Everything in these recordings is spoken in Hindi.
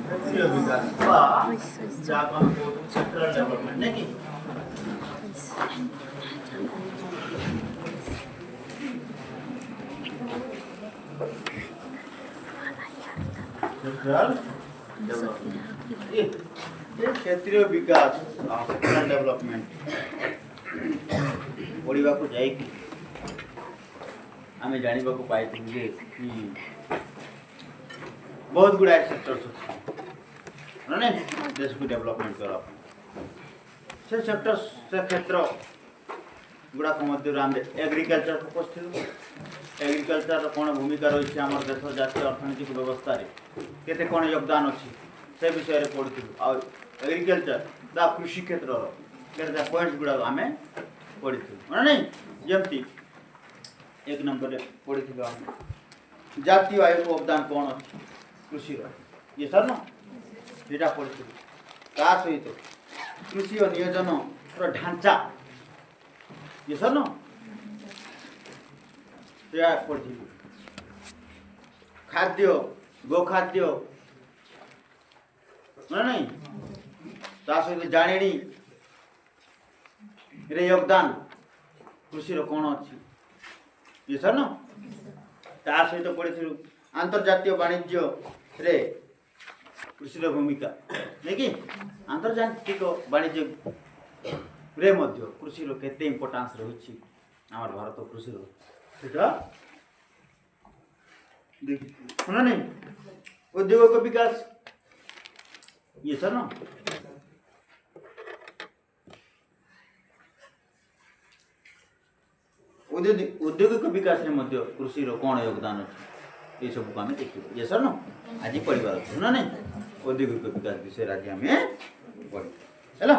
କ୍ଷେତ୍ରୀୟ ବିକାଶ ବା ଯାହାକୁ ଆମେ କହୁଛୁ ସେକ୍ଟରାଲ ଡେଭଲପମେଣ୍ଟ ନାଇଁ କି सेक्टरल डेवलपमेंट ये क्षेत्रीय विकास सेक्टरल डेवलपमेंट पढ़ा को जाए आम जाना पाई जे बहुत गुड़ाए सेक्टर ना देश को डेवलपमेंट कर से सेक्टर से क्षेत्र गुड़ाक मध्य एग्रीकल्चर फोकस थी एग्रीकल्चर कौन भूमिका रही आम देश जातीय अर्थनैतिक व्यवस्था केते कौन योगदान अच्छी से विषय में पढ़ी एग्रीकल्चर बा कृषि क्षेत्र पॉइंट्स गुड़ा आम पढ़ी ना नहीं जमती एक नंबर पढ़ी जातीय आय को अवदान कौन अच्छी कृषि ये सर ना यहाँ पढ़ी ता सहित कृषि और नियोजन ढांचा ये सर ना पढ़ी खाद्य गोखाद्य ना नहीं ता सहित जाणी रे योगदान कृषि कौन अच्छी ये सर ना ता सहित पढ़ी अंतर्जातीय वाणिज्य रे कृषि भूमिका नहीं कि अंतर्जातिक वाणिज्य रे मध्य कृषि केते इम्पोर्टान्स रही आम भारत कृषि सुना नहीं उद्योग का विकास ये सर ना औद्योगिक विकास रे मध्य कृषि कौन योगदान अच्छे ये सब को आम देखिए ये सर ना आज पढ़ार अच्छे ना नहीं औद्योगिक विकास विषय आज आम पढ़ है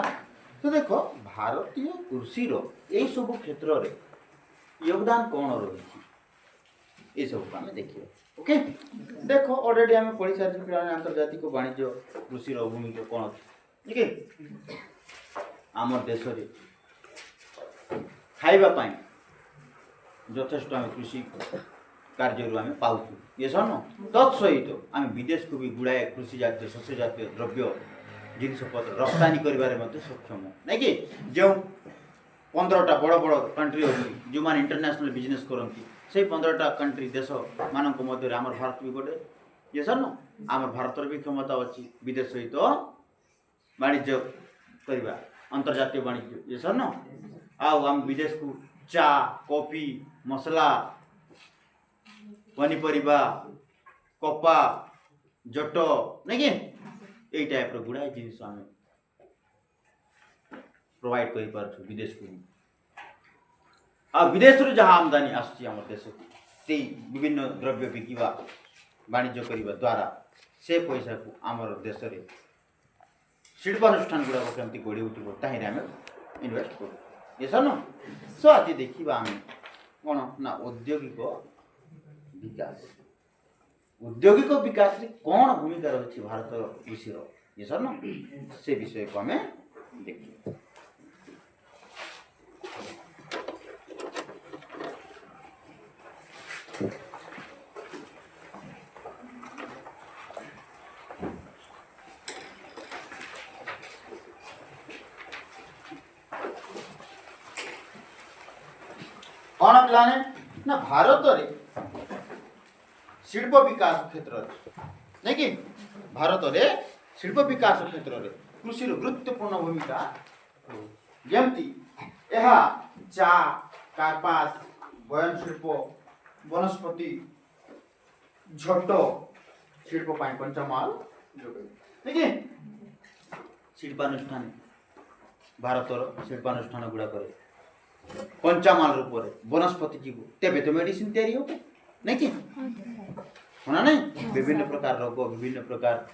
तो देख भारतीय कृषि यही सब क्षेत्र में योगदान कौन रही ये सब को आम देखिए ओके देख ऑलरेडी आम पढ़ी सारी पे आंतर्जातिक वाणिज्य कृषि भूमिका कौन ठीक है आम देश खावाई यथेष्ट आम कृषि कार्य आम पाऊ ये सर न तत्सहित आम विदेश को भी गुड़ाए कृषि जातीय शस्य जातीय द्रव्य जिनपतर रप्तानी कर सक्षम नहीं कि जो 15टा बड़ बड़ कंट्री अच्छी जो मैंने इंटरनेशनल बिजनेस करती से 15टा कंट्री देश मान मध्य आम भारत भी गोटे ये सर न आम भारत भी क्षमता अच्छी विदेश सहित वाणिज्य करवा अंतर्जातीय वाणिज्य ये सर न आम विदेश को चा कॉफी मसला पनीपरिया कपा जट नहीं कि यही टाइप गुड़ाए जिन आम प्रोवाइड कर विदेश को आ विदेश जहाँ आमदानी आम देश से विभिन्न द्रव्य बिकवा वाणिज्य करने द्वारा से पैसा को आम देश में शिल्पानुष्ठान गुड़ाक केमती गढ़ी उठो ताही आम इनवेस्ट कर ये सर न सो आज देखा आम कौन ना औद्योगिक विकास रे कौन भूमिका रही भारत कृषि ये सर न से विषय को आम देखिए कौन प्लान ना भारत रे शिल्प विकास क्षेत्र नहीं कि भारत रे शिल्प विकास क्षेत्र रे कृषि गुरुत्वपूर्ण भूमिका जमती चा कार्पास बयन शिल्प वनस्पति झट शिल्प कंचामाल ठीक है शिल्पानुष्ठान भारत शिल्पानुष्ठान गुड़ाक कंचामाल रूप में वनस्पति जीव तेबे तो मेडिसिन तैयारी हो नहीं कि होना नहीं विभिन्न प्रकार रोग विभिन्न प्रकार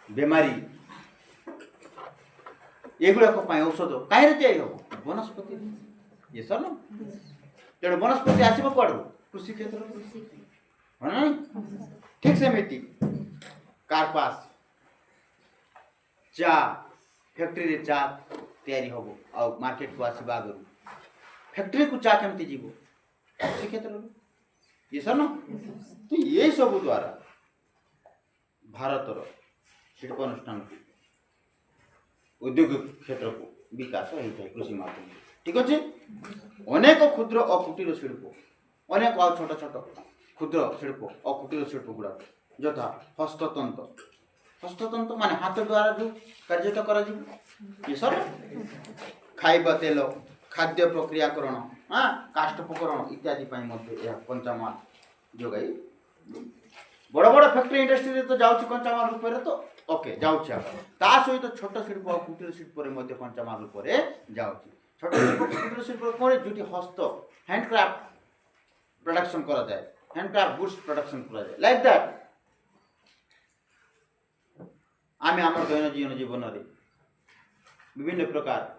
बेमारी एगुड़ाक औषध कहीं तैयारी हो वनस्पति ये सर ना तेणु वनस्पति आसो कौड़ कृषि क्षेत्र होना नहीं ठीक सेमती कार्पास चा फैक्ट्री रे चा तैयारी हम आ मार्केट को आसवा आगु फैक्ट्री को चा केमती जीव कृषि क्षेत्र ये सर ना तो ये सब द्वारा भारतर शिल्पानुष्ठान उद्योग क्षेत्र को विकास होता है कृषि माध्यम ठीक अच्छे अनेक क्षुद्र और कुटीर शिल्प अनेक और छोट छोट क्षुद्र शिल्प और कुटीर शिल्प गुड़ा यथा हस्ततंत्र माने हाथ द्वारा जो कार्य तो करा ये सर खाइबा तेल खाद्य प्रक्रियाकरण हाँ काष्ठोपकरण इत्यादि कंचामाल जोगाई बड़ बड़ फैक्ट्री इंडस्ट्री तो जाऊँ कंचामाल रूप में तो ओके जाऊँ सहित छोट शिल्प और कुटीर शिल्प कंचामाल रूप में जाऊँ छोट शिल्प कुटीर शिल्प कौन जो हस्त हैंडक्राफ्ट प्रोडक्शन करा जाए हैंडक्राफ्ट गुड्स प्रोडक्शन करा जाए लाइक दैट आम आम दैनंदिन जीवन में विभिन्न प्रकार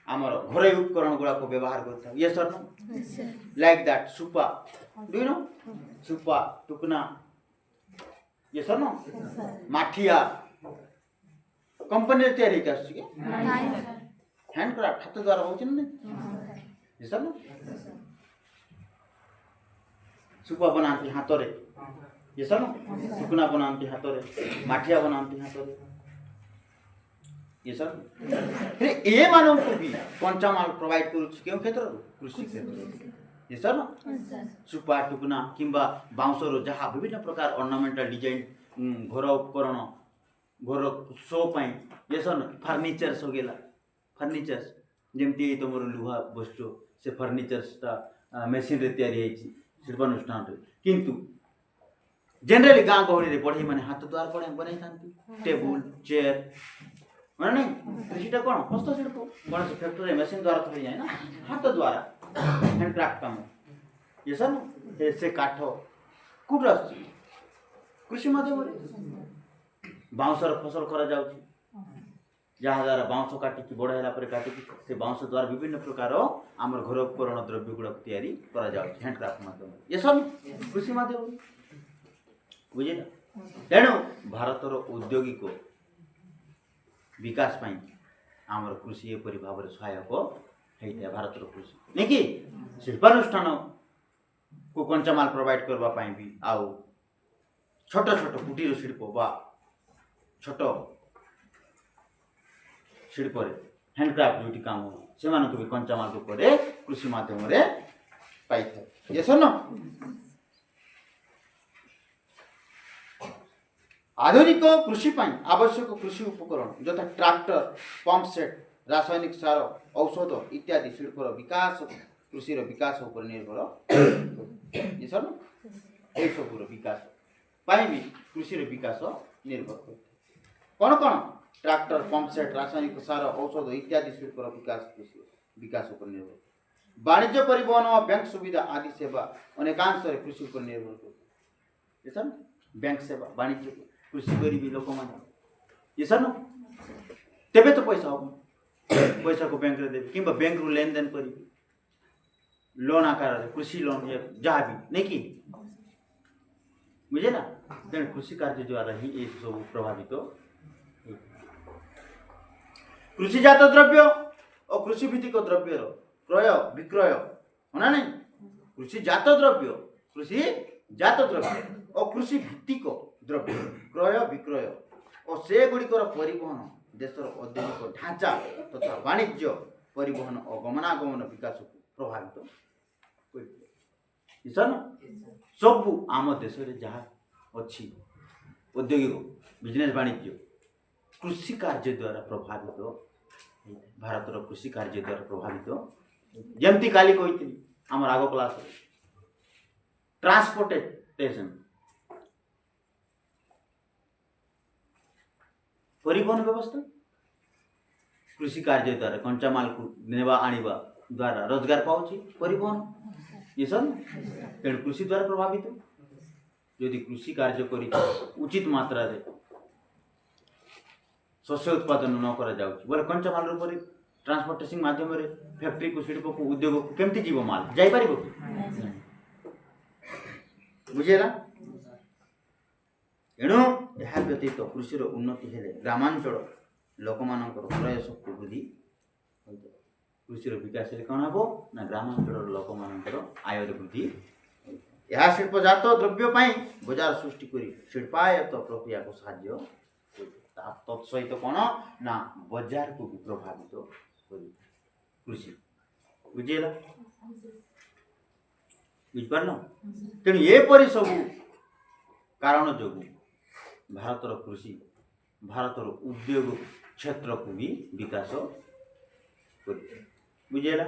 आमर घरोई उपकरण गुड़ा को व्यवहार करता है ये सर लाइक दैट सुपा डू यू नो सुपा टुकना ये सर नो माठिया कंपनी तैयारी हैंडक्राफ्ट हाथ द्वारा हो ये सर नो सुपा बनाती हाथ रे ये सर नो टुकना बनाती हाथ रे माठिया बनाती हाथ रे ये सर फिर ये मानव को भी कंचामाल प्रोवाइड क्यों क्षेत्र कृषि क्षेत्र ये सर ना सुपा टुकना किंबा बाउंसर जहाँ विभिन्न प्रकार ऑर्नामेंटल डिजाइन घर उपकरण घर शो ये सर फर्निचर्स हो गला फर्निचर्स जमती तुम लुहा बसु से फर्निचर्सटा मेसीन रे तैयारी शिल्पानुष्ठान किंतु जनरली गाँ गहली बढ़ई मैंने हाथ द्वारा बनाई था टेबुल चेयर माने नहीं कृषिटा कौन हस्तशिल्प कौन से फैक्ट्री मशीन द्वारा थोड़ी जाए ना हाथ द्वारा हैंडक्राफ्ट काम ये सर से काठ कौट आस कृषि माध्यम बाउंसर फसल करा जाउची जहाँ द्वारा बाउंस काटिकी बड़ है काटिकी से बाउंस द्वारा विभिन्न प्रकार आम घर उपकरण द्रव्य गुड़ा तैयारी करा जाउची हैंडक्राफ्ट माध्यम ये सब कृषि माध्यम बुझे तेणु भारतर औद्योगिक विकास पाई आमर कृषि एपरी भाव में सहायक होता है भारतर कृषि नहीं कि शिल्पानुष्ठान को कंचामाल प्रोवाइड करने भी आउ छोट छोट कुटीर शिल्प बा छोट शिल्प हैंडक्राफ्ट जो काम हो से भी कंचामाल रूप में कृषि माध्यम पाई था ये सर न आधुनिक कृषि आवश्यक कृषि उपकरण यथा ट्रैक्टर पंप सेट रासायनिक सार औषध इत्यादि शिल्पर विकास कृषि विकास उपर निर्भर ये सर ये सब विकास भी कृषि विकास निर्भर कर कौन कौन ट्रैक्टर पंप सेट रासायनिक सार औषध इत्यादि शिल्पर विकास कृषि विकास उपर निर्भर वाणिज्य परिवहन और बैंक सुविधा आदि सेवा अनेकांश कृषि उपर निर्भर कर सर बैंक सेवा वाणिज्य कृषि करी लोक मैंने ये सर तेबे तो पैसा हम पैसा को बैंक रे देवी कि बैंक रु लेन देन करी लोन आकार कृषि लोन या जहाँ भी नहीं कि बुझे ना तेणु कृषि कार्य द्वारा ही ये सब प्रभावित कृषिजात द्रव्य और कृषि भित्तिक द्रव्य क्रय विक्रय होना नहीं कृषिजात द्रव्य और कृषि भित्तिक द्रव्य क्रय विक्रय और से गुड़िकर परिवहन देशर औद्योगिक ढांचा तथा वाणिज्य परिवहन और गमनागमन विकास को प्रभावित सब आम देश जहाँ अच्छी औद्योगिक बिजनेस वाणिज्य कृषि कार्य द्वारा प्रभावित भारतर कृषि कार्य द्वारा प्रभावित जमती काली कही आम आग क्लास ट्रांसपोर्टेशन परिवहन व्यवस्था कृषि कार्य द्वारा कंचामाल को नेवा आनिबा द्वारा रोजगार पाउची परिवहन ये सब तेणु कृषि द्वारा प्रभावित यदि कृषि कार्य करी उचित मात्रा रे शस्य उत्पादन न करा जाउची बोले कंचामाल रूप में ट्रांसपोर्टेशन माध्यम रे फैक्ट्री को शिल्प को उद्योग को केमती जीव माल जाई परिबो बुझेला एणु यह व्यतीत कृषि उन्नति हेले ग्रामांचल लोक क्रय शक्ति वृद्धि कृषि विकास कौन हम ना ग्रामांचल लोक आय वृद्धि यह शिल्पजात द्रव्य बजार सृष्टि करी शिल्पायत प्रक्रिया को साहाय्य तत्सहित कौन ना बजार को भी प्रभावित कृषि बुझेगा बुझिपार तेणु एपरी सब कारण जो भारतर कृषि भारतर उद्योग क्षेत्र को भी विकास बुझेगा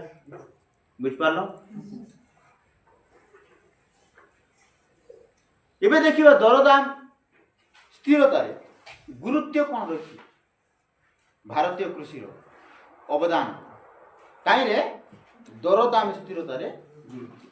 बुझिपार एबे देखिए दरदाम स्थिरता गुरुत्व कौन रही भारतीय कृषि अवदान कहीं दरदाम स्थिरता गुरुत्व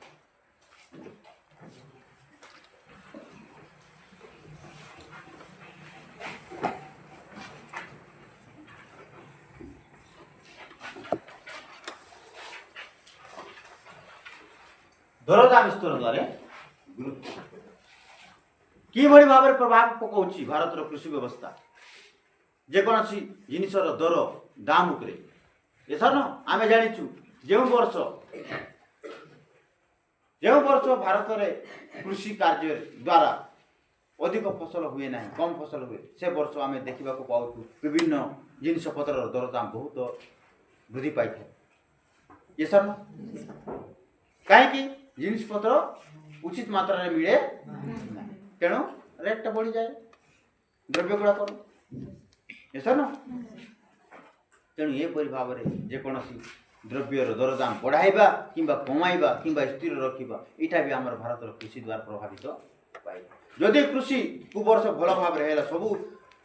दरदाम स्थिरतार गुरुत्व किभଳି भाव प्रभाव पकाउछि भारतर कृषि व्यवस्था जेकोसी जिनिसर दर दाम उपरे एथर आम जाचु जो वर्ष भारत में कृषि कार्य द्वारा अधिक फसल हुए ना कम फसल हुए से वर्ष आम देखा पाऊँ विभिन्न जिनिस पतर दरदाम बहुत वृद्धि पाई था ये सर कहीं जिनिस पत्र उचित मात्रा में मिले तेणु रेट बढ़ी जाए द्रव्य गुड़ाक सर तेणु एपरी भाव में जेकोसी द्रव्यर दरदाम बढ़ाइबा किंबा कमाइबा किंबा स्थिर रखा यहाँ भी आम भारत कृषि द्वारा प्रभावित पाए जदि कृषि को वर्ष भल भाव है सब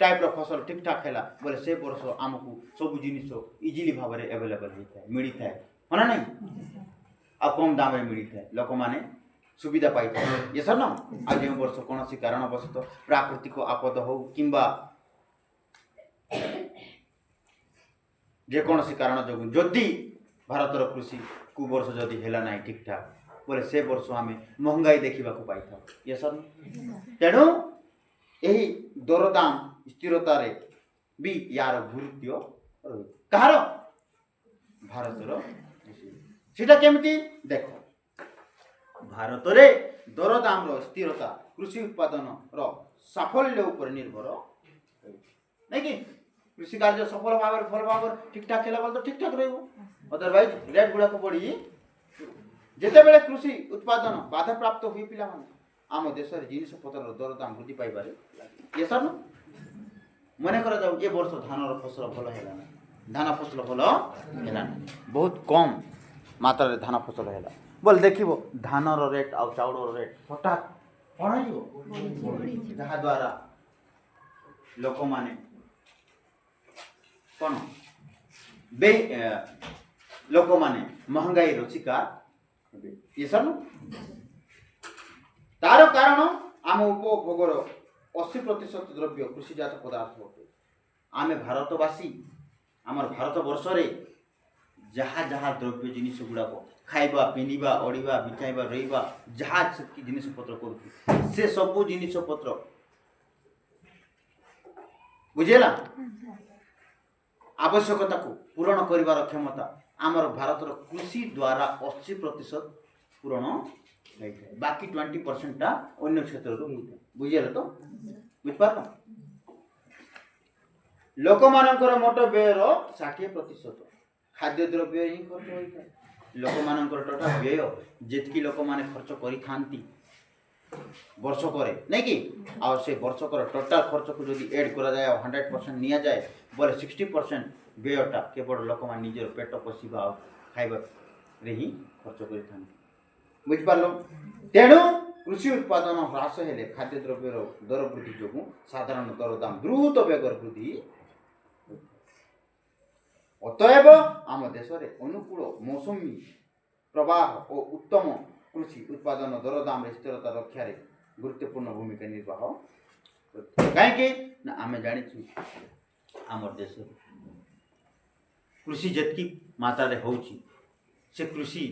टाइप फसल ठीक ठाक है बोले से वर्ष आमको सब जिनिस इजिली भाव में एवेलेबल होता है मिलता है ना नहीं आ कम दाम में मिलता है लोक मैंने सुविधा पाई ये सर ना आज जो वर्ष कौन कारणवशतः प्राकृतिक आपद हो किंबा जेकोसी कारण जो जदि भारतर कृषि को वर्ष जदि है ना ठीक ठाक बोले से वर्ष आम महंगाई देखा पाई था ये सर तेणु यही दरदाम स्थिरतार भी यार गुरुत्व रही कहार भारतर सीटा केमिति देख भारत में दरदाम स्थिरता कृषि उत्पादन साफल्य उपर निर्भर नहीं कि कृषि कार्य सफल भाव भल भाव ठीक ठाक है तो ठीक ठाक रदरवाइज रेट गुड़ाक बढ़ी जिते बड़े कृषि उत्पादन बाधा प्राप्त हुई पिला आम देश में जिनिस पतर दरदाम वृद्धि पाइबारे ये सर मन कर जाऊ ए वर्ष धान फसल भल है धान फसल भल है बहुत कम मात्रा धान फसल है बोले देख धान रेट आ चाउल रेट हठात कौन जहाद्वारा लोक माने कौन बे लोक माने महंगाई शिकार ये सर तार कारण आम उपभोगर 80% द्रव्य कृषिजात पदार्थ होते आम भारतवासी आम भारत वर्ष जहाँ जहाँ द्रव्य जिनिस गुड़ाक खाइबा पिंधा अड़वा बिछाइबा रहा जहाँ जिनिस पत्र कर से सब जिनिस पत्र बुझेला आवश्यकता को पूरण कर क्षमता आमर भारतर कृषि द्वारा 80% पूरण होता है बाकी 20% टा अन्य क्षेत्र बुझेगा तो बुझिपार लोक मानकर मोट व्ययर 60% खाद्य द्रव्य ही खर्च होता है लोक मानकर टोटाल व्यय जितकी लोक माने खर्च करी वर्ष करे नहीं कि आ से वर्ष कर टोटाल खर्च को जब एड करा जाए 100% निया जाए बोले 60% व्ययटा केवल लोक मान निजर पेट पोषा खाइबा रे ही खर्च कर बुझिपार तेणु कृषि उत्पादन ह्रास हेले खाद्य द्रव्यर दर वृद्धि जो साधारण दरदाम द्रुत बेगर वृद्धि अतएव आम देश में अनुकूल मौसमी प्रवाह और उत्तम कृषि उत्पादन दरदाम स्थिरता रक्षा गुरुत्वपूर्ण भूमिका निर्वाह कहीं आम जानी आम देश कृषि जितकी मात्रा हो कृषि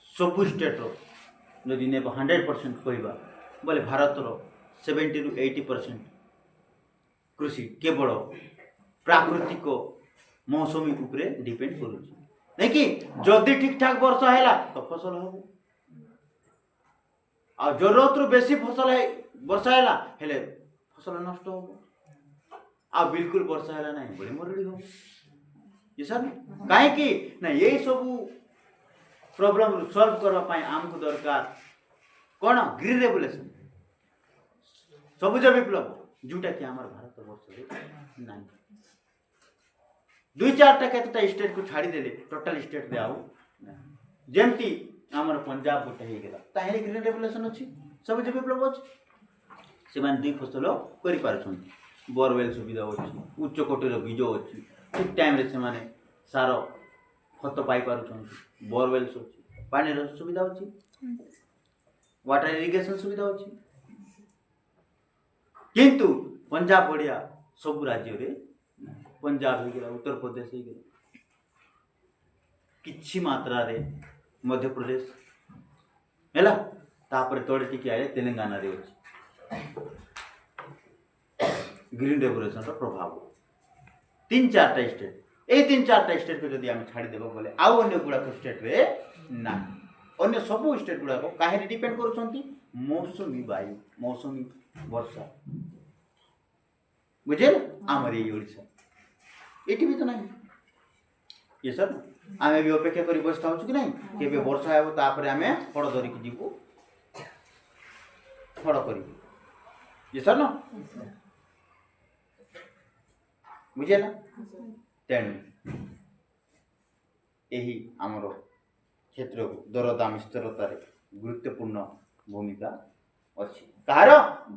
सबू स्टेट जदि ने 100% कहवा बोले भारतर 70 to 80% कृषि केवल प्राकृतिक मौसमी उपरे डिपेंड करुँ नहीं कि जदि ठीक ठाक वर्षा है तो फसल हम आ जरूरत रु बेसी फसल है वर्षा हैला हेले फसल नष्ट हो आ बिल्कुल वर्षा हैला नहीं बड़ी मरुड़ी हो ये सर काहे कि ना यही सब प्रॉब्लम सॉल्व करबा पाई आमको दरकार कोन ग्रीन रेवोल्यूशन सबुज विप्लव जोटा कि आमर भारत वर्ष रे नहीं दुई चार टा केतटा स्टेट को छाड़ी देले टोटल स्टेट रे आउ जेमती आमर पंजाब गोटे हे गेला ताहेले ग्रीन रेवोल्यूशन अछि सबुज विप्लव अछि से मान दुई फसल करि पारुछन बोरवेल सुविधा अछि उच्च कोटिर बीज अछि ठीक टाइम रे से माने सार खत पाई पारुछन बोरवेल अछि पानी रो सुविधा अछि वाटर इरिगेशन सुविधा अछि किंतु पंजाब बढ़िया सब राज्य रे पंजाब हो गया उत्तर प्रदेश हो गया किछि मात्रा रे मध्य प्रदेश हैला तापर तोड़े टिके आए तेलंगाना रे अछि ग्रीन रेवोल्यूशन रो प्रभाव तीन चार टा स्टेट ए तीन चार टा स्टेट को जदी हम छाड़ी देबो बोले आउ अन्य गुडा को स्टेट रे ना अन्य सब स्टेट गुडा को काहे डिपेंड करूछंती मौसमी वायु मौसमी वर्षा बुझे आमर ये ओडिसा एटी भी तो नहीं ये सर आमे भी अपेक्षा करी बसता होछु कि नहीं केबे वर्षा हेबो तापर आमे फड़ धरि कि जीवो फड़ करी ये सर ना बुझे ना तेन यही आमर क्षेत्र दरदाम स्थिरता रे गुरुत्वपूर्ण भूमिका अछि कार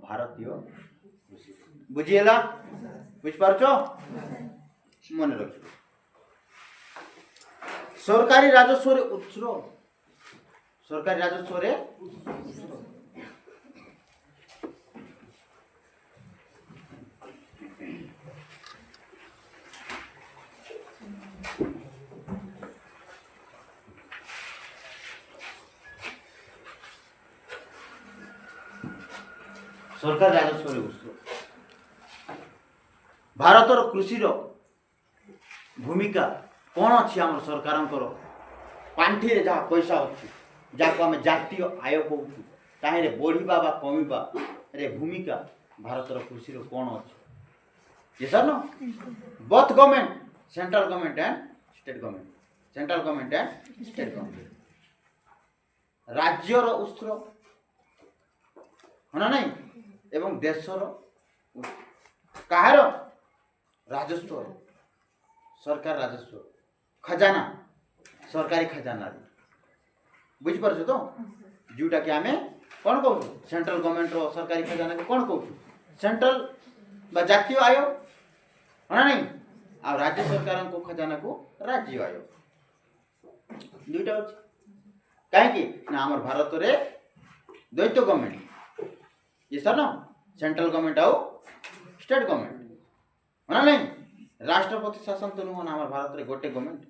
भारतीय कृषि बुझिएला बुझ पारछो मन रखियो सरकारी राजस्व रे उत्सर सरकारी राजस्व रे सरकार राजस्व रे उत्सर भारतर कृषि भूमिका कौन अच्छी आम सरकार पांठि रे जहाँ पैसा अच्छी जहाँ आम जातीय आय कहूँ ताहे बढ़िबा बा कमिबा रे भूमिका भारतर कृषि कौन अच्छी ये सर न both government central government and state government central government and state government राज्यर उत्सर है ना नहीं एवं देशर कहार राजस्व सरकार राजस्व खजाना सरकारी खजाना बुझ पारछ तो जोटा कि आमे कौन कहू सेंट्रल गवर्नमेंट रो सरकारी खजाना के कौन कहू सेंट्रल बा जातीय आय है नहीं आ राज्य सरकार को खजाना को राज्य आय दुईटा अछि काहे कि ना हमर भारत रे द्वैत गवर्नमेंट ये सर ना सेंट्रल गवर्नमेंट आउ स्टेट गवर्नमेंट है नहीं राष्ट्रपति शासन तो नुह हमारे भारत रे गोटे गवर्नमेंट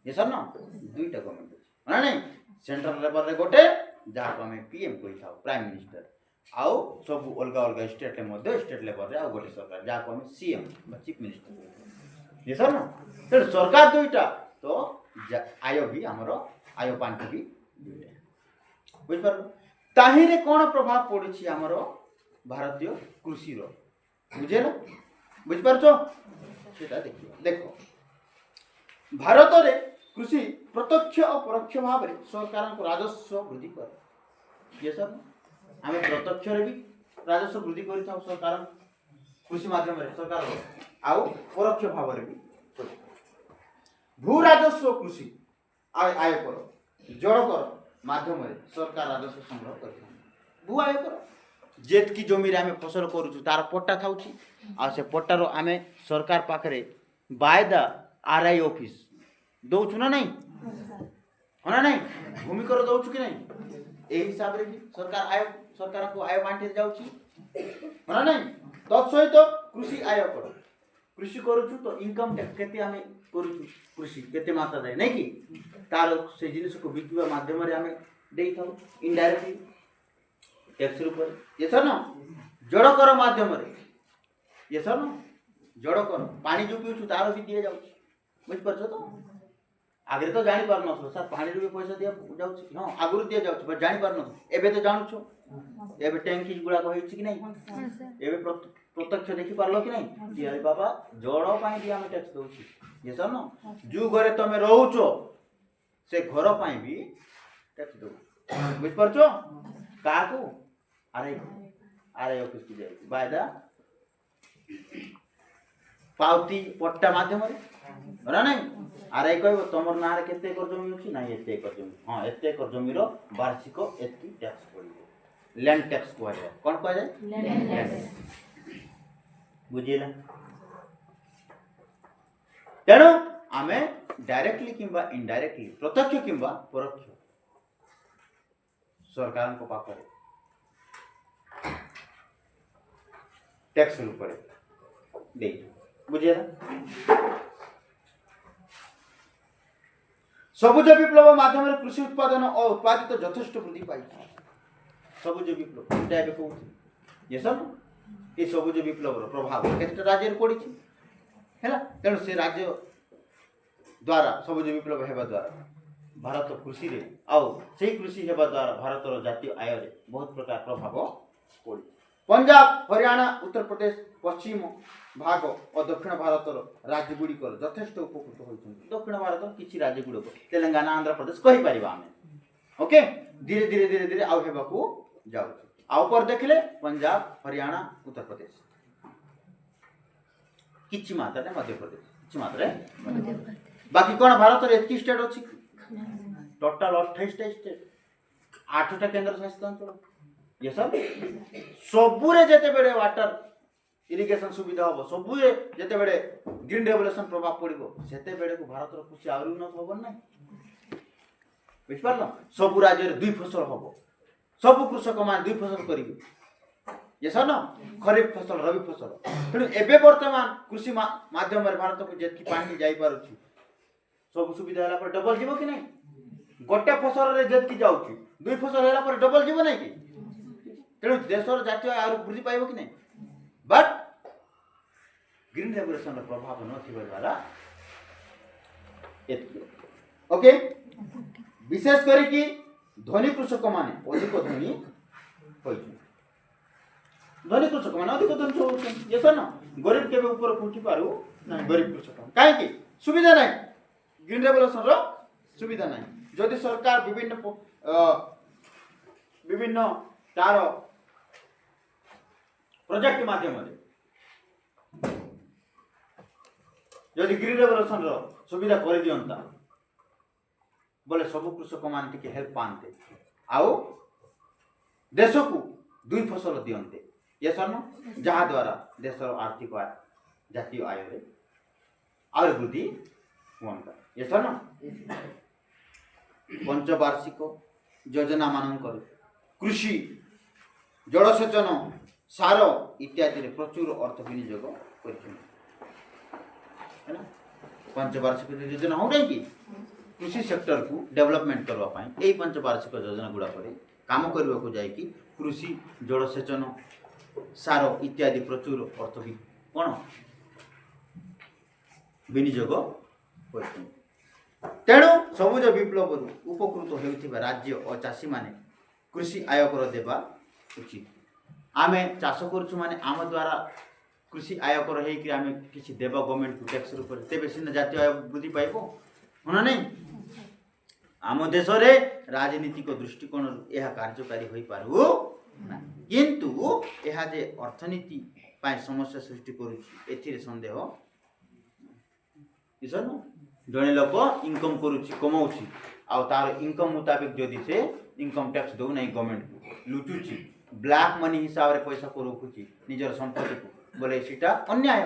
ये सर ना दुईटा गवर्नमेंट है नहीं सेंट्रल लेवल रे गोटे जहाँ को हमें पीएम कही था प्राइम मिनिस्टर आउ सब अलग अलग स्टेट मध्य स्टेट लेवल रे आउ गोटे सरकार जहाँ को हमें सीएम चीफ मिनिस्टर ये सर ना तो सरकार दुईटा तो आय भी हमरो आय पांठी भी दुईटा बुझ पार ताहिरे कौन प्रभाव पड़ी हमरो भारतीय कृषि रो बुझे ना बुझ पारछो सेटा देखियो देखो भारत रे कृषि प्रत्यक्ष और परोक्ष भाव रे सरकार को राजस्व वृद्धि करे ये सब हमें प्रत्यक्ष रे भी राजस्व वृद्धि करि था सरकार कृषि माध्यम रे सरकार आउ परोक्ष भाव रे भी भू राजस्व कृषि आय कर जड़ कर माध्यम रे सरकार राजस्व संग्रह करे भू आय कर जेत की जमी रे आमे फसल करूछु तार पट्टा थाउछि आ से पट्टारो आमे सरकार पाखरे बायदा आरआई ऑफिस दउछु ना नहीं है ना नहीं भूमि कर दउछु कि नहीं ए हिसाब रे भी सरकार को आय बांटे जाउछि है ना नहीं तत् सहित कृषि आय कर कृषि करूछु तो इनकम टैक्स केते आमे करूछु कृषि केते मात्रा दे नहीं कि तार से जिनिस को बिकिबा माध्यम रे आमे देई थाउ इनडायरेक्टली टैक्स ऊपर ये सर ना जड़ कर माध्यम रे ये सर ना जड़ कर पानी जो पिउछु तार भी दिए जाउछि बुझ परछ तो आगे तो जानी पार न सर पानी भी पैसा दिया जाउछ हां आगुरु दिया जाउछ बट जानी पार न एबे तो जानू छो एबे टैंकी गुड़ा को होइछ कि नहीं एबे प्रत्यक्ष देखि पारलो कि नहीं कि अरे बाबा जड़ पाई भी हम टैक्स दउछि ये सर न जो घरे तमे रहउछो से घर पाई भी टैक्स दउ बुझ परछो काको अरे अरे ऑफिस की जाय बायदा पावती पट्टा माध्यम रे ना नहीं आरे कहबो तमर ना रे केते एकर जमी अछि नाही एते एकर जमी हां एते एकर जमी रो वार्षिक एती टैक्स पड़िबो लैंड टैक्स को है कोन कह जाय लैंड टैक्स बुझिला तेणु आमे डायरेक्टली किंबा इनडायरेक्टली प्रत्यक्ष किंबा परोक्ष सरकार को पाखरे टैक्स रूप रे दे बुझिला सबुज विप्लव माध्यम कृषि उत्पादन और उत्पादित यथेष्ट वृद्धि पाई सबुज विप्लव एटा एबे कहू ये सब ये सबुज विप्लव रो प्रभाव केते राज्य रे पड़ी हैला तेणु से राज्य द्वारा सबुज विप्लव हेबा द्वारा भारत कृषि रे आउ से कृषि हेबा द्वारा भारत रो जातीय आय रे बहुत प्रकार प्रभाव पड़ी पंजाब हरियाणा उत्तर प्रदेश पश्चिम भाग और दक्षिण भारत राज्य गुड़िक यथेष्ट उपकृत होती दक्षिण भारत किसी राज्य गुड़िक तेलंगाना आंध्र प्रदेश कही पार आम ओके धीरे धीरे धीरे धीरे आउ हेबाकू जाऊ आउ पर देखले पंजाब हरियाणा उत्तर प्रदेश किछि मात्रा मध्य प्रदेश किछि मात्रा बाकी कौन भारत एतकी स्टेट अछि टोटल 28 स्टेट 8टा केंद्र शासित अंचल ये सब सबुरे जेते बेडे वाटर इरिगेशन सुविधा होबो सबुरे जेते बेडे ग्रीन रेवोल्यूशन प्रभाव पड़िबो सेते बेडे को भारत रो कृषि आउरी उन्नत होबो नै बुझ पारलो सब राज्य रे दुई फसल होबो सब कृषक मान दुई फसल करिवे ये सब न खरीफ फसल रबी फसल तेणु एबे वर्तमान कृषि माध्यम रे भारत को जेतकी पानी जाई पारुछि सब सुविधा होला पर डबल जीवो कि नै गोटे फसल रे जेतकी जाउछि दुई फसल होला पर डबल जीवो नै कि तेणु देशर जातीय आय वृद्धि पाइब कि नहीं बट ग्रीन रेवोल्यूशन प्रभाव न द्वारा ओके विशेष करी कि धनी कृषक माने अधिक धनी धनी कृषक माने अधिक धनी होउछन ये न गरीब केबे ऊपर उठी पारु ना गरीब कृषक काहे कि सुविधा नहीं ग्रीन रेवोल्यूशन रो सुविधा नहीं जदि सरकार विभिन्न तार प्रोजेक्ट माध्यम जदि ग्रीन रेवोल्यूशन रो सुविधा कर दियंता बोले सब कृषक मान टिके हेल्प पाते आउ देश को दुई फसल दियंते ये सरन जहाँ द्वारा देश आर्थिक आय जातीय आय रे और वृद्धि हुआ ये सरन पंचवार्षिक योजना मानकर कृषि जलसेचन सार इत्यादि रे प्रचुर अर्थ विनियोग कर पंचवार्षिक योजना हो रही कि कृषि सेक्टर को डेवलपमेंट करबा पाई एई पंचवार्षिक योजना गुड़ा पर काम करबा को जाय कि कृषि जलसेचन सार इत्यादि प्रचुर अर्थ कोन विनियोग कर तेणु सबुज विप्लव उपकृत होउथिबा राज्य और चाषी माने कृषि आयकर देबा उचित आमे चाष करूछु माने आम द्वारा कृषि आयकर हे कि आमे किछि देबा गवर्नमेंट को टैक्स रूप रे तेबे सिना जातीय आय वृद्धि पाइबो होना नहीं आम देश रे राजनीतिक दृष्टिकोण यह कार्यकारी होई पारु ना किंतु यह जे अर्थनीति पाए समस्या सृष्टि करूछि एथिरे संदेह इसन जणे लोक इनकम करूछि कमाउछि आ तार इनकम मुताबिक जदि से इनकम टैक्स दउ नै गवर्नमेंट को लुटुछि ब्लैक मनी हिसाब रे पैसा को रखुछि निजर संपत्ति को बोले सीटा अन्याय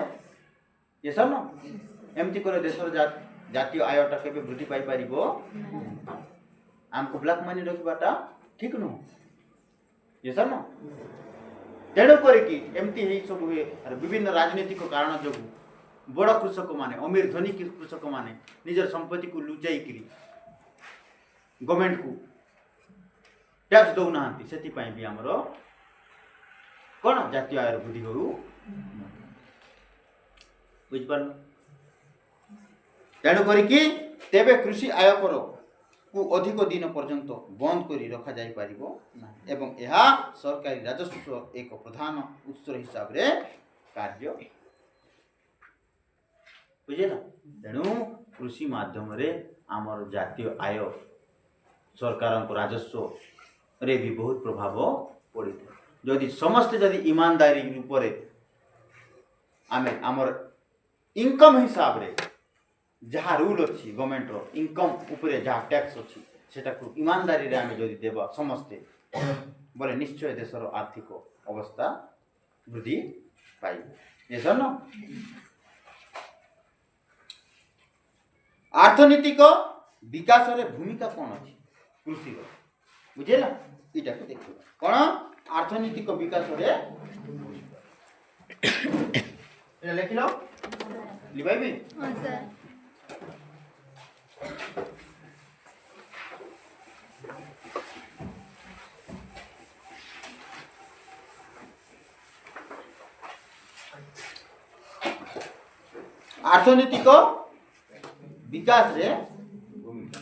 ये सब न एमती करे देशर जातीय आयटा केबे वृद्धि पाई पारिबो हमको ब्लैक मनी रखबाटा ठीक न ये सब न तेणु करे कि एमती हे सब हुए विभिन्न राजनीतिक कारण जो बड़ कृषक माने अमीर धनी कृषक माने निजर संपत्ति को लुचाई करी गवर्नमेंट को टैक्स दौ नांती सेति पई भी हमरो कोन जातीय आय वृद्धि हो बुझ पर तेणु करिकी तेबे कृषि आयकर को अधिक दिन पर्यंत बंद करी रखा जाई पारिबो नाही एवं यह सरकारी राजस्व एक प्रधान उत्स हिसाब रे कार्य बुझेला। तेणु कृषि माध्यम रे आमर जातीय आय सरकार को राजस्व रे भी बहुत प्रभाव पड़ी था। जदि समस्त जदि ईमानदारी ऊपर आमे आमर इनकम हिसाब रे जहाँ रूल अच्छी गवर्नमेंट रो इनकम उपरे जहाँ टैक्स अच्छी सेटा को ईमानदारी रे आमे जदि देबा समस्ते बोले निश्चय देशर आर्थिक अवस्था वृद्धि पाई ये सर न अर्थनीतिक विकास रे भूमिका कौन अच्छी कृषि रो बुझेला इटा को देखो कौन अर्थनीतिक विकास रे एटा लिख लो लिबाई भी हां सर अर्थनीतिक विकास रे भूमिका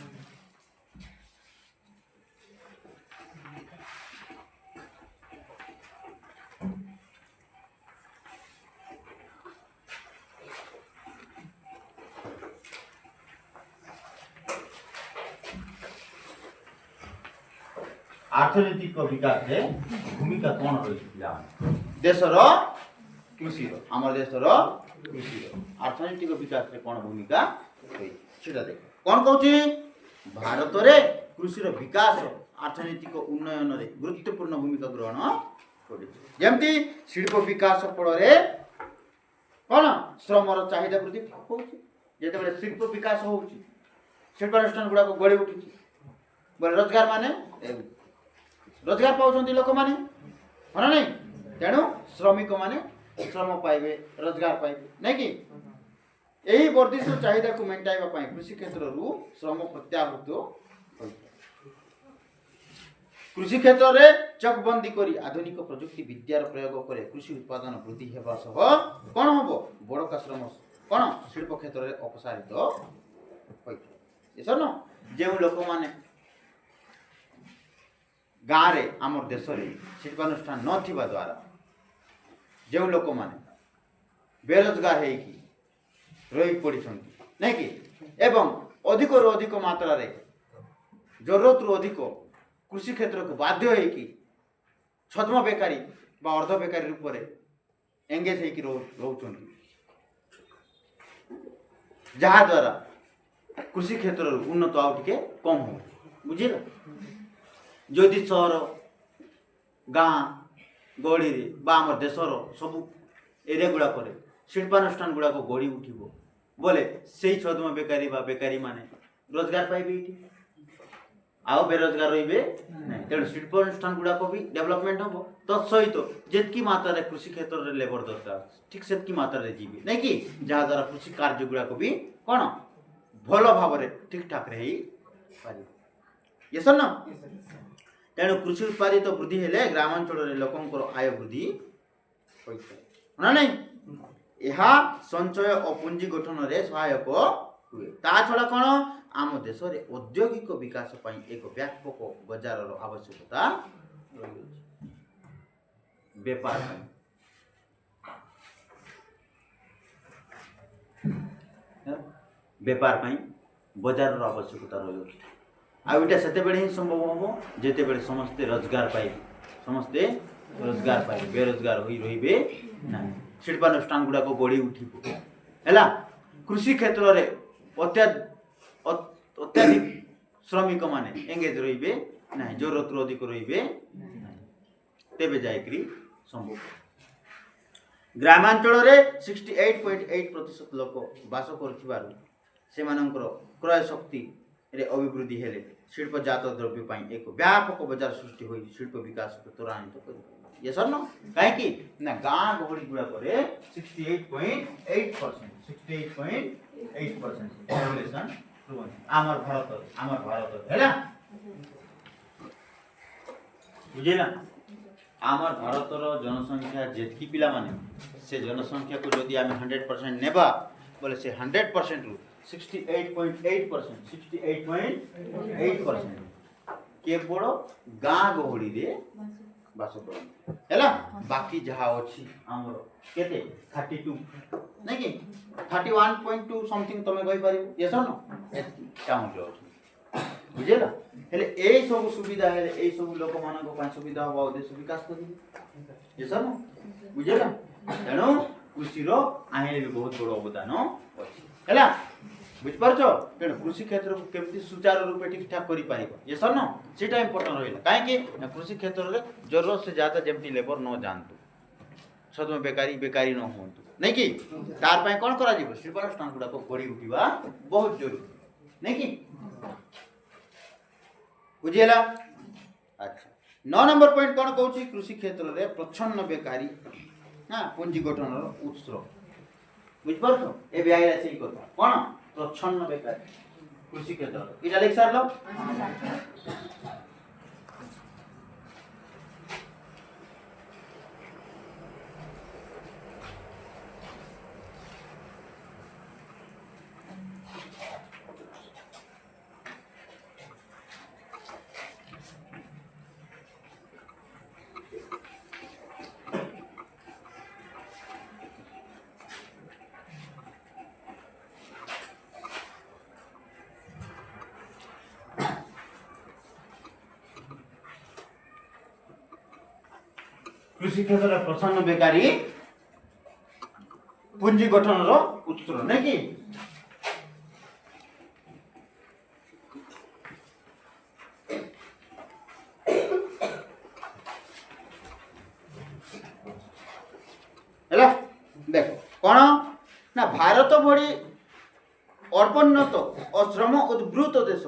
अर्थनीतिक विकास रे भूमिका कौन रही देशर कृषि आम देशर कृषि अर्थनीतिक विकास रे कौन भूमिका रही देख कौन कहूँ भारत रे कृषि विकास अर्थनीतिक उन्नयन रे गुरुत्वपूर्ण भूमिका ग्रहण करमती शिल्प विकास फल कौन श्रमर चाहिदा वृद्धि होते शिल्प विकास हो शिल्पानुष्ठान गुड़ा गढ़ी उठी बोले रोजगार माने रोजगार पाँच लोक मैंने हाँ नहीं तेणु श्रमिक माने श्रम पाइबे रोजगार पाइबे नहीं कि यही वर्धित चाहिदा को मेटाइबा कृषि क्षेत्र श्रम प्रत्याहृत कृषि क्षेत्र में चकबंदी करी आधुनिक प्रजुक्ति विद्यार प्रयोग करे कृषि उत्पादन वृद्धि हेबा सह कौन हम बड़का श्रम कौन शिल्प क्षेत्र में अपसारित होइछ सर न जो लोक माने गाँव रे आमर देश रे शिल्पानुष्ठान नथिबा द्वारा जो लोक माने बेरोजगार होइकी रही पड़ी नहीं कि एवं अधिक रु अधिक मात्रा रे जरूरत रु अधिक कृषि क्षेत्र को बाध्य होइकी छद्म बेकारी बा अर्ध बेकारी रूप में एंगेज होइकी रोचंती जहाँ द्वारा कृषि क्षेत्र उन्नत आउ टिके कम हो बुझेला जदि सहर गाँ गढ़ी आम देशर सबू एरिया गुड़ाक शिल्पानुष्ठान गुड़ाक गढ़ी उठिब बोले से छद्म बेकारी बा बेकारी माने रोजगार पाइबे ये आउ बेरोजगार रही तेणु शिल्पानुष्ठान गुड़ाक भी डेवलपमेंट हम तत्सहित जितकी मात्रा कृषि क्षेत्र में लेबर दरकार ठीक से मात्रा जीवे नहीं कि जहाँ द्वारा कृषि कार्य गुड़ाक भी कौन भल भाव ठीक ठाक ये सर न तेणु कृषि उत्पादित वृद्धि हेले ग्रामांचल लोकंर आय वृद्धि ना नहीं यह संचय और पुंजी गठन में सहायक हुए ता छड़ा कौन आम देश में औद्योगिक विकास एक व्यापक बजार आवश्यकता व्यापार व्यापार बजार आवश्यकता रही आईटा से ही संभव हम जिते बड़े समस्ते रोजगार पाइबे समस्ते रोजगार पाइबे बेरोजगार हो रे ना शिल्पानुष्ठान गुड़ाक गढ़ी उठा कृषि क्षेत्र में अत्याधिक श्रमिक माने एंगेज रे ना जरूरत रु अधिक रे तेबे जाकरी संभव ग्रामांचल में 68.8% लोक बास कर क्रय शक्ति रे अभिवृद्धि हेले शिल्पजात द्रव्य एक व्यापक बजार सृष्टि हो शिल्प विकास को त्वरान्वित कर ये सर न कहीं ना गाँ गहड़ी गुड़ाक 68.8% पॉपुलेशन आमर भारत है बुझेला आमर भारतर जनसंख्या जेतकी पिला माने से जनसंख्या को जदि आम 100% नेबा बोले से 100% 68.8%, 68.8% केवल गाँ गहली रे बास करते है। बाकी जहाँ अच्छी आमर केते 32 नहीं कि 31.2 समथिंग तुम कहीपर ये सब टाउन बुझेगा हेले यही सब सुविधा है यही सब लोक मान सुविधा हवा उद्देश्य विकास करेंगे ये सब बुझेगा तेणु कृषि आईन भी बहुत बड़ अवदान अच्छी है बुझिपार तेणु कृषि क्षेत्र को केमती सुचारू रूपे ठीक ठाक कर ये सब न सीटा इम्पोर्टाट रहा कहीं कृषि क्षेत्र में जरूरत से ज्यादा जमी लेबर न जानतु सदमे बेकारी बेकारी न हूँ नहीं कि तार कौन कर शिल्पानुष्ठान गुड़ाक गढ़ी उठा बहुत जरूरी नहीं कि बुझीगला। अच्छा 9 नंबर पॉइंट कौन कहूँ कृषि क्षेत्र में प्रच्छन्न बेकारी हाँ पुंजी गठन उत्स बुझिपार ए आईला से कथा कौन प्रच्छन्न बेकारी कृषि क्षेत्र इटा लिख सार लो कृषि क्षेत्र में प्रच्छन्न बेकारी पुंजी गठन उत्स नहीं कि देख कौन ना भारत भली अर्पोन्नत और श्रम उद्भूत देश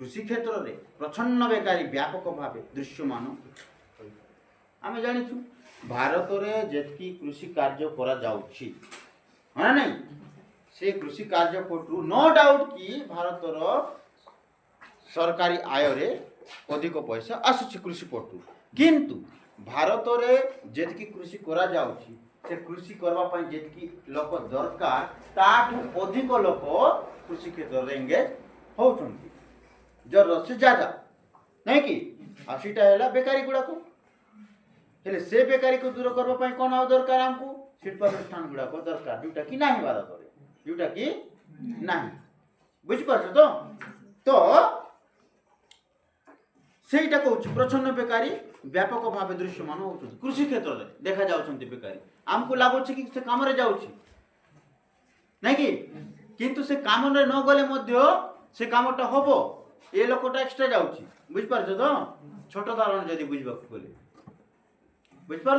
कृषि क्षेत्र में प्रच्छन्न बेकारी व्यापक भाव दृश्यमान आम जाचु भारत में जी कृषि कार्य करा नहीं से कृषि कार्य पटू नो डाउट कि भारत सरकारी आय रे अधिक पैसा आसुची कृषि पटू किंतु भारत में जी कृषि करा से कृषि करने जी लोक दरकार ताठू अधिक लोक कृषि क्षेत्र में एंगेज होती जरूरत से ज्यादा नहीं कि आटा है बेकारी गुड़ाक हेले से बेकारी को दूर करने कौन आ दरकार आमको शिल्पानुष्ठान गुड़ाक दरकार जोटा कि ना भारत में जोटा कि ना बुझिपार तो सेटा कहूँ प्रच्छन्न बेकारी व्यापक भाव दृश्यमान हो कृषि क्षेत्र में देखा जाउछन्ति बेकारी आमको लगुच कि से काम जाऊँगी नहीं कि किंतु से काम न गले से कामटा हम ये लोकटा एक्सट्रा जाऊँगी बुझिपार तो छोट उदाहरण जदि बुझा गले बुझिपार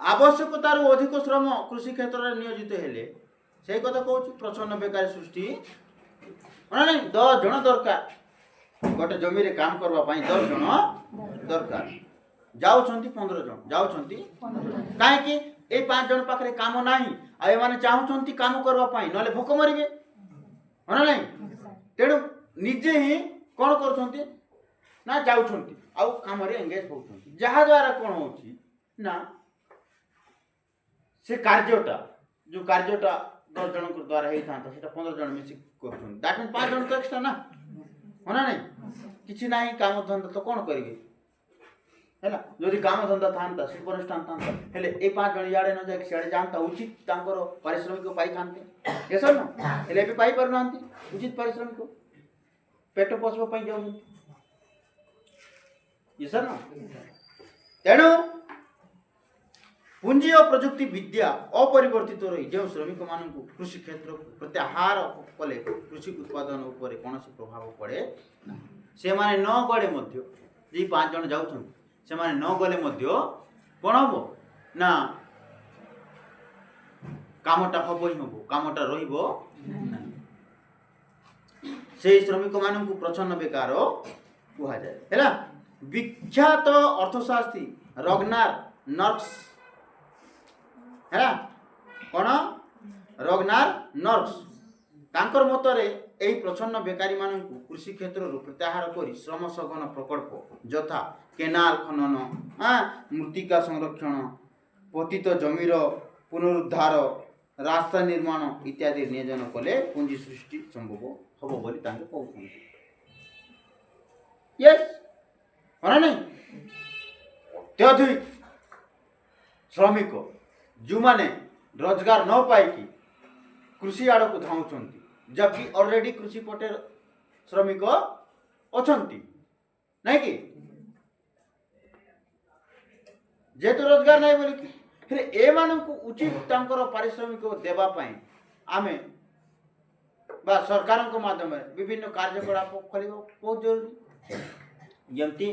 आवश्यकतार अधिक श्रम कृषि क्षेत्र में नियोजित हेले से कथा कहूँ प्रच्छन्न बेकारी सृष्टि नहीं 10 जन दरकार गोटे जमी रे काम करने 10 जन दरकार जाउछन्ति 15 जन जाउछन्ति कहीं ए 5 जन पाखरे काम नाही आ माने चाहुछन्ति काम करबा नले भोक मरिबे होना नहीं तेणु निजे ही कौन करछन्ति ना जाउछन्ति आउ काम रे एंगेज होछन्ति जहा द्वारा कौन होछि ना से कार्यटा जो कार्यटा 10 जन द्वारा हेई थांता सेटा 15 जन मिसी करछन्ति दैट मीन 5 जन तो एक्स्ट्रा ना होना नहीं किसी ना काम धंदा तो कौन करेंगे है ना जदि काम धंदा था शिल्पानुष्ठान था हेले ए 5 जन इे न जाए सियाड़े जानता उचित पारिश्रमिक पाई था ये सब ना हेले भी पाई पार उचित पारिश्रमिक पेट पोषवा जाऊँ ये सब ना तेणु पुंजी और प्रजुक्ति विद्या अपरिवर्तित रही जो श्रमिक मान कृषि क्षेत्र प्रत्याहार कले कृषि उत्पादन उपर कौन प्रभाव पड़े से माने न गले जी 5 जन जाऊँ से माने न गले कौन हम ना कामटा हम ही हम कामटा रहिबो से श्रमिक मान प्रच्छन्न बेकार कह जाए है विख्यात अर्थशास्त्री रग्नार नर्क्स है कौन रग्नार नर्क्स तांकर मतरे यही प्रच्छन्न बेकारी मान कृषि क्षेत्र प्रत्याहार कर श्रम सघन प्रकल्प यथा केनाल खनन मृत्तिका संरक्षण पतित जमीर पुनरुद्धार रास्ता निर्माण इत्यादि नियोजन कले पुंजी सृष्टि संभव हम बोली कहते यस हाँ नहीं अत्यधिक श्रमिक जो माने रोजगार न पाई कृषि आड़ को धाऊँ जबकि ऑलरेडी कृषि पटे श्रमिक अछंती नहीं कि जेहेतु रोजगार नहीं बोली फिर ए मानू उचित तांकर पारिश्रमिक देवा पाई आमे बा सरकार माध्यम विभिन्न कार्यकलाप खोल बहुत जरूरी जमती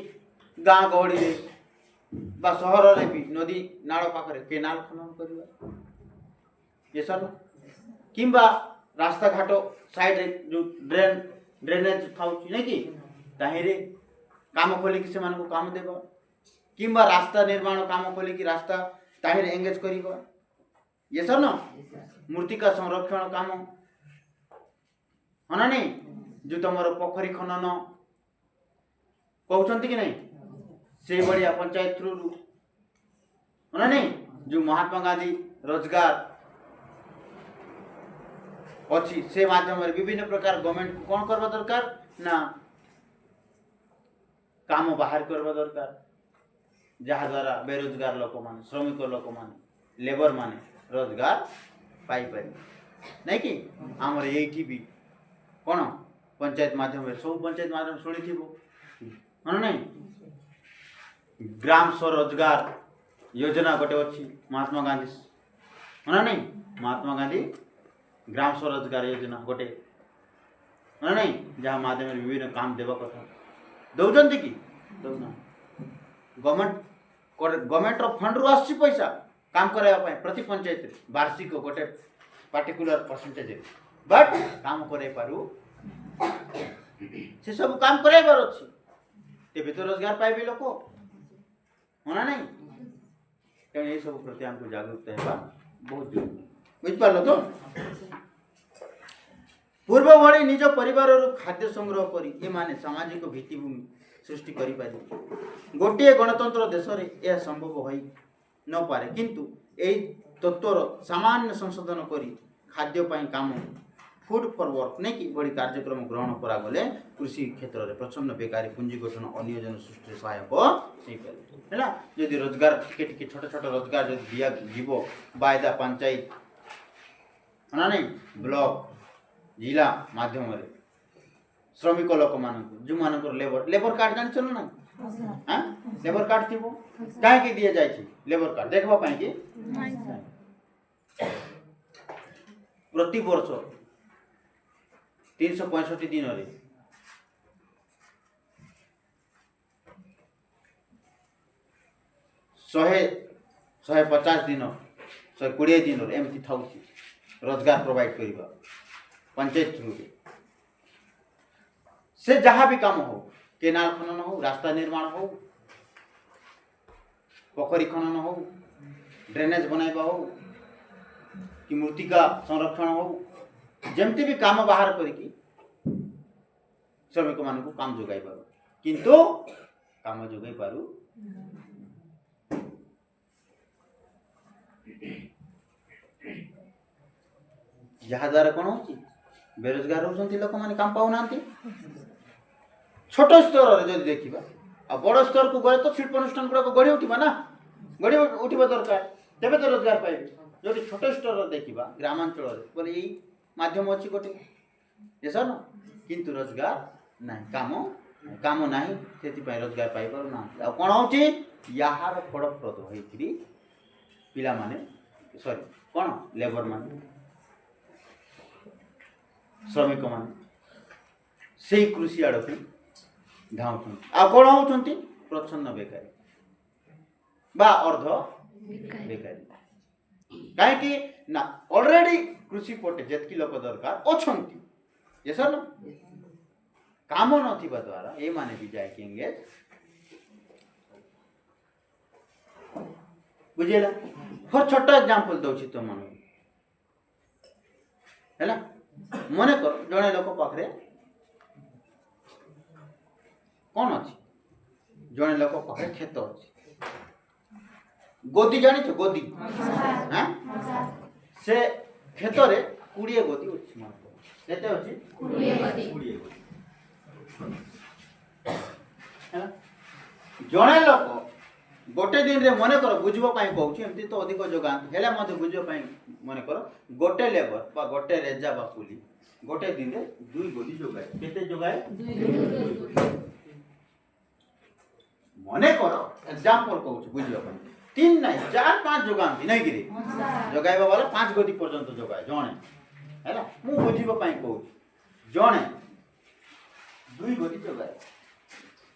गाँ गहली बा सहर रे भी नदी नाल पाखरे केनाल खनन करवा ये सब किंबा रास्ता घाट साइड रे जो ड्रेनेज था नहीं कि ताहिरे काम खोलिक से मानको काम देबा किंबा रास्ता निर्माण काम खोलिक रास्ता ताहिरे एंगेज करिबा ये सब ना मूर्तिका संरक्षण काम हना नहीं जो तुमर पोखरी खनन कहउछंती कि नहीं से बढ़िया पंचायत थ्रू हना नहीं जो महात्मा गांधी रोजगार अच्छी से माध्यम विभिन्न प्रकार गवर्नमेंट कौन करवा दरकार ना काम बाहर करवा दरकार जहाँ द्वारा बेरोजगार लोक मान श्रमिक लोक मान लेबर माने रोजगार पाई पारि नहीं कि आमर ये भी कौन पंचायत माध्यम सब पंचायत माध्यम शुणी थी हाँ नहीं ग्राम स्वरोजगार योजना गोटे अच्छी महात्मा गांधी हाँ नहीं महात्मा गांधी ग्राम स्वरोजगार योजना गोटे हाँ नहीं जहाँ माध्यम विभिन्न काम देवा कथा दौरान कि दौना गवर्नमेंट फंड रु आसी पैसा काम कराया प्रति पंचायत वार्षिक गोटे पार्टिकुलर परसेंटेज बट काम करे पारू से सब काम कराइबार अच्छी तेबे तो रोजगार पाइबे लोक होना नहीं तेणु ये सब प्रति हमको जागरूकता है बहुत जरूरी बुझिपार तो पूर्व भली निज परिवार खाद्य संग्रह करी ये माने सामाजिक भित्तिभूमि सृष्टि करि पारि गोटे गणतंत्र देश रे यह संभव होई न पारे किंतु एई तत्वर सामान्य संशोधन करी खाद्य पाई काम फूड फॉर वर्क नहीं कि बड़ी कार्यक्रम ग्रहण करा गले कृषि क्षेत्र में प्रचंड बेकारी पुंजी गठन अनियोजन सृष्टि सहायक है जदि रोजगार टिके छोट छोट रोजगार जब दिया जीव बायदा पंचायत है नहीं ब्लॉक जिला माध्यम श्रमिक लोक मान जो मान लेबर कार्ड जान चल ना हाँ लेबर कार्ड थी कहीं दिए जाए लेबर कार्ड देखवा पाए कि प्रति वर्ष 365 दिन रे 150 दिन 120 दिन एमती था रोजगार प्रोवाइड करवा पंचायत थ्रू से जहाँ भी काम हो केनाल खनन हो रास्ता निर्माण हो पोखरी खनन हो ड्रेनेज बनाइबा हो कि मूर्तिका संरक्षण हो जमती भी काम बाहर करिकी श्रमिक मान को काम जोगाई पारू किंतु काम जोगाई पारू जहाँ द्वारा कौन हो बेरोजगार होती लोक मैंने काम पाऊ ना छोट स्तर जब देखा आ बड़ स्तर को गए तो शिल्प अनुष्ठान गुड़ाक गढ़ी उठा ना गढ़ी उठा दरकार तेरे तो रोजगार पाइबे जो छोट स्तर देखा ग्रामांचल बोले यही माध्यम अच्छी गोटे ये सर किंतु रोजगार नहीं काम नहीं से रोजगार पाई पार ना कौन हो यार फलप्रद होती पिला माने सॉरी कौन लेबर माने श्रमिक माने से कृषि आड़ को धाऊँ आ कौन होती प्रच्छन्न बेकारी बा अर्ध बेकारी कहीं ना ऑलरेडी कृषि पटे जेतकी लोक दरकार अछंती ये सर ना काम नथिबा द्वारा ये माने भी जाए कि एंगेज बुझेला फर छोटा एग्जांपल दउछि तो मन हैला मने कर जणे लोक पाखरे कौन अच्छी जड़े लोक पाखे खेत अच्छी गोदी जानी छो गोदी हाँ से ক্ষেত্রে 20 গতি আছে মনে করো কেতে আছে 20 গতি 20 গতি ହେଲା ଜଣେ ଲୋକ ଗୋଟେ ଦିନରେ ମନେ କର ବୁଝିବା ପାଇଁ କହୁଛି ଏମିତି ତ ଅଧିକ ଯୋଗାନ୍ତି ହେଲେ ମଧ୍ୟ ବୁଝିବା ପାଇଁ ମନେ କର ଗୋଟେ ଲେବର ବା ଗୋଟେ ରେଜା ବା କୁଲି ଗୋଟେ ଦିନରେ 2 ଗଦି ଯୋଗାଏ କେତେ ଯୋଗାଏ 2 ଗଦି ମନେ କର ଏକ୍ସାମ୍ପଲ କହୁଛି ବୁଝିବା ପାଇଁ 3 ନାହିଁ 4 5 ଯୋଗାନ୍ତି ନାଇଁ କି ଯୋଗାଇବା ବାଲା 5 ଗଦି ପର୍ଯ୍ୟନ୍ତ ଯୋଗାଏ ଜଣେ ହେଲା ମୁଁ ବୁଝିବା ପାଇଁ କହୁଛି ଜଣେ 2 ଗଦି ଯୋଗାଏ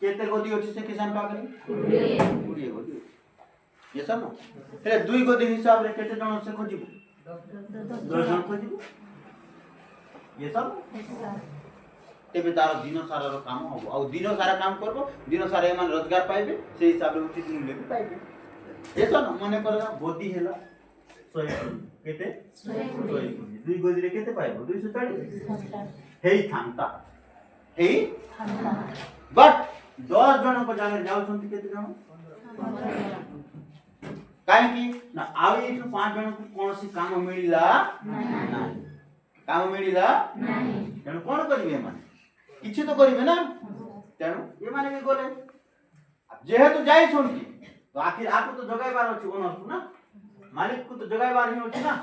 केते गदी अछि से किसान पाखरे 20 गदी ये सब हे 2 गदी हिसाब रे केते जण से खोजिबो 10 जण खोजिबो ये सब तेबे तार दिन सारा रो काम हो आ दिन सारा काम करबो दिन सारा एमान रोजगार पाइबे से हिसाब रे उचित मूल्य भी पाइबे ये सब माने कर गदी हेला 100 केते 100 2 गदी रे केते पाइबो 240 हेई थांता बट 10 जन को जागे जाउछंती केते जन 15 काहे कि ना आउ एठु 5 जन को कोनसी काम मिलिला नाही काम मिलिला नाही तेनु कोन करिवे माने किछि तो करिवे ना तेनु ए माने भी गले जेहेतु जाई छंती तो आखिर आपको तो जगाइबार अछि ओनर को ना मालिक को तो जगाइबार ही अछि ना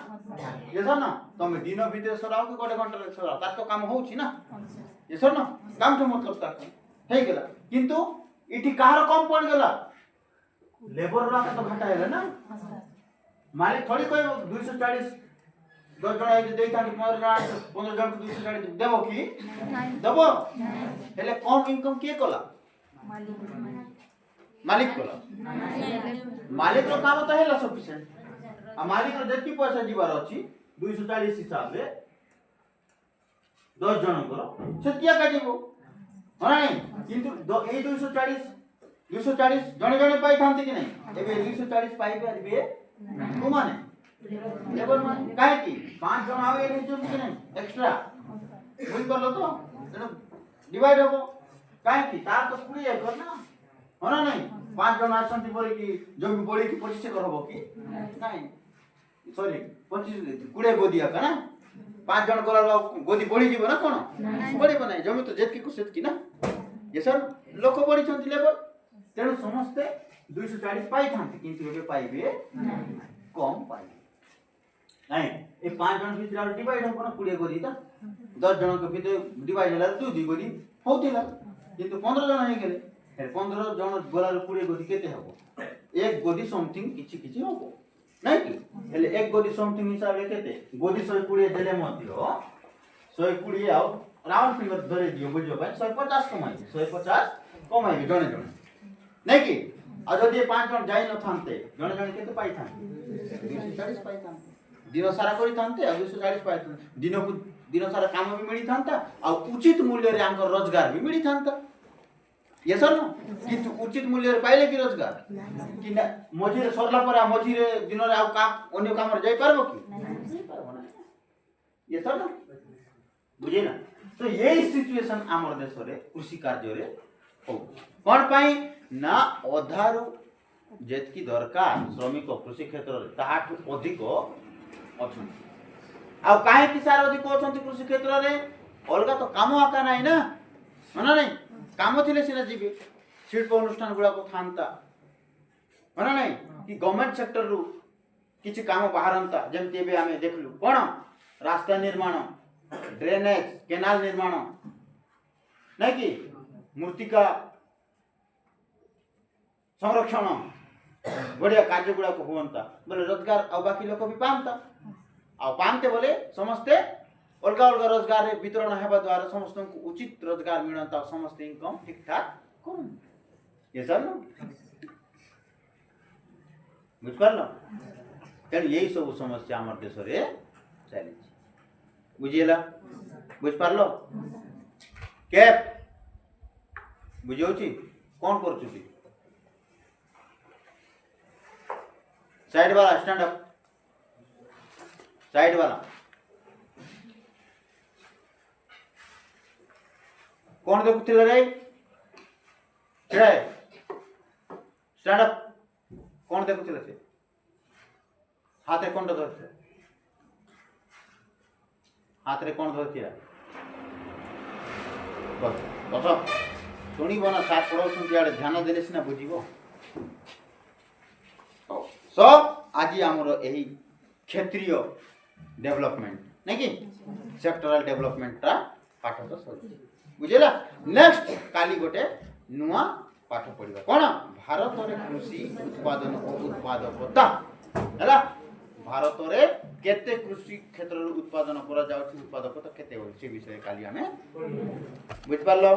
ये सब ना तमे दिन भीतर सराओ कि गोटे घंटा रे सराओ ता तो काम होउछि ना ये सब ना काम तो मतलब ता हे गेला किंतु इठी कहार कम पड़ गेला लेबर रा तो घटा हेला ना मालिक थोड़ी कोई 240 10 जण आइ देई था 15 जण को 240 देबो की देबो हेले कम इनकम के कला मालिक कला मालिक रो काम तो हेला सफिशिएंट आ मालिक रो जेती पैसा दिबार अछि 240 हिसाब रे 10 जण करो सेतिया का जीवो होना नहीं किंतु ए 240 जणे जणे पाई थांती कि नहीं एबे 240 पाई परबे को माने लेबर माने काहे की 5 जण आवे नहीं जो कि नहीं एक्स्ट्रा बुझ करलो तो तेनो डिवाइड होबो काहे की तार तो 20 एकर ना होना नहीं 5 जण आसंती बोली कि जमी बोली कि 25 एकर होबो कि नहीं सॉरी 25 20 गोदिया का ना 5 जण कला गोदी बढ़ी जीव ना कोन बढ़ी बनाई जमी तो जेतकी को सेतकी ना ये सर लोक बढ़ी छंती लेबर तेनु समस्ते 240 पाई थांती किंतु एबे पाइबे कम पाइबे नहीं ए 5 जण भीतर डिवाइड हो कोन 20 गोदी ता 10 जण के भीतर डिवाइड होला 2 गोदी होतिला किंतु 15 जण हे गेले हे 15 जण गोला 20 गोदी केते हबो एक गोदी समथिंग किछि हबो नहीं कि हेले एक गोदी समथिंग हिसाब रे केते गोदी 120 देले मतियो 120 आ राउंड फिगर धरे दियो बुझो भाई 150 कमाई 150 कमाई जणे जणे नहीं कि आ जदि 5 जण जाई न थांते जणे जणे केते पाई थांते 240 पाई थांते दिन सारा करी थांते आ 240 पाई थांते दिन सारा काम भी मिली थांता आ उचित मूल्य रे आंकर रोजगार भी मिली थांता ये सर न किंतु उचित मूल्य रे पाइले कि रोजगार कि ना मझिरे सरला पर मझिरे दिन रे आ काम अन्य काम रे जाई परबो कि नहीं परबो ना ये सर न बुझे ना तो यही सिचुएशन आमर देश रे कृषि कार्य रे हो कोन पाई ना अधारु जेतकी दरकार श्रमिक कृषि क्षेत्र रे ताहाठु अधिक अछन आ काहे कि सार अधिक अछन कृषि क्षेत्र रे अलगा तो काम आका नाही ना माना नहीं काम थिले सिना जीवे शिल्प अनुष्ठान गुडा को थांता माना नहीं कि गवर्नमेंट सेक्टर रु किछि काम बाहरंता जेमति एबे आमे देखलु कोन रास्ता निर्माण ड्रेनेज केनाल निर्माण नहीं कि मूर्तिका संरक्षण बढ़िया कार्य गुडा को होंता बोले रोजगार आ बाकी लोक भी पांता आ पांते बोले समस्ते अलग अलग रोजगार रे वितरण हेबा द्वारा समस्त को उचित रोजगार मिलता समस्त इनकम ठीक ठाक करूं ये सब न बुझ पारलो तेन यही सब समस्या हमर देश रे चली बुझिएला बुझ पारलो कैप बुझौछि कोन करछुती साइड वाला स्टैंड अप साइड वाला कौन देखुथिले रे छे स्टैंड अप कौन देखुथिले से हाथे कोन धरथे हाथ रे कौन धरती है बस बस शुणव ना साथ पढ़ाऊँ ध्यान देले सीना बुझब सो आज आमर यही क्षेत्रीय डेवलपमेंट नहीं कि सेक्टरल डेवलपमेंटा पाठ तो सर बुझेगा नेक्स्ट काली गोटे नुआ पाठ पढ़ा कौन भारत में कृषि उत्पादन और उत्पादकता है भारत में केते कृषि क्षेत्र उत्पादन करा जाउछि उत्पादकता केते होय से विषय काली हमें बुझ पारलो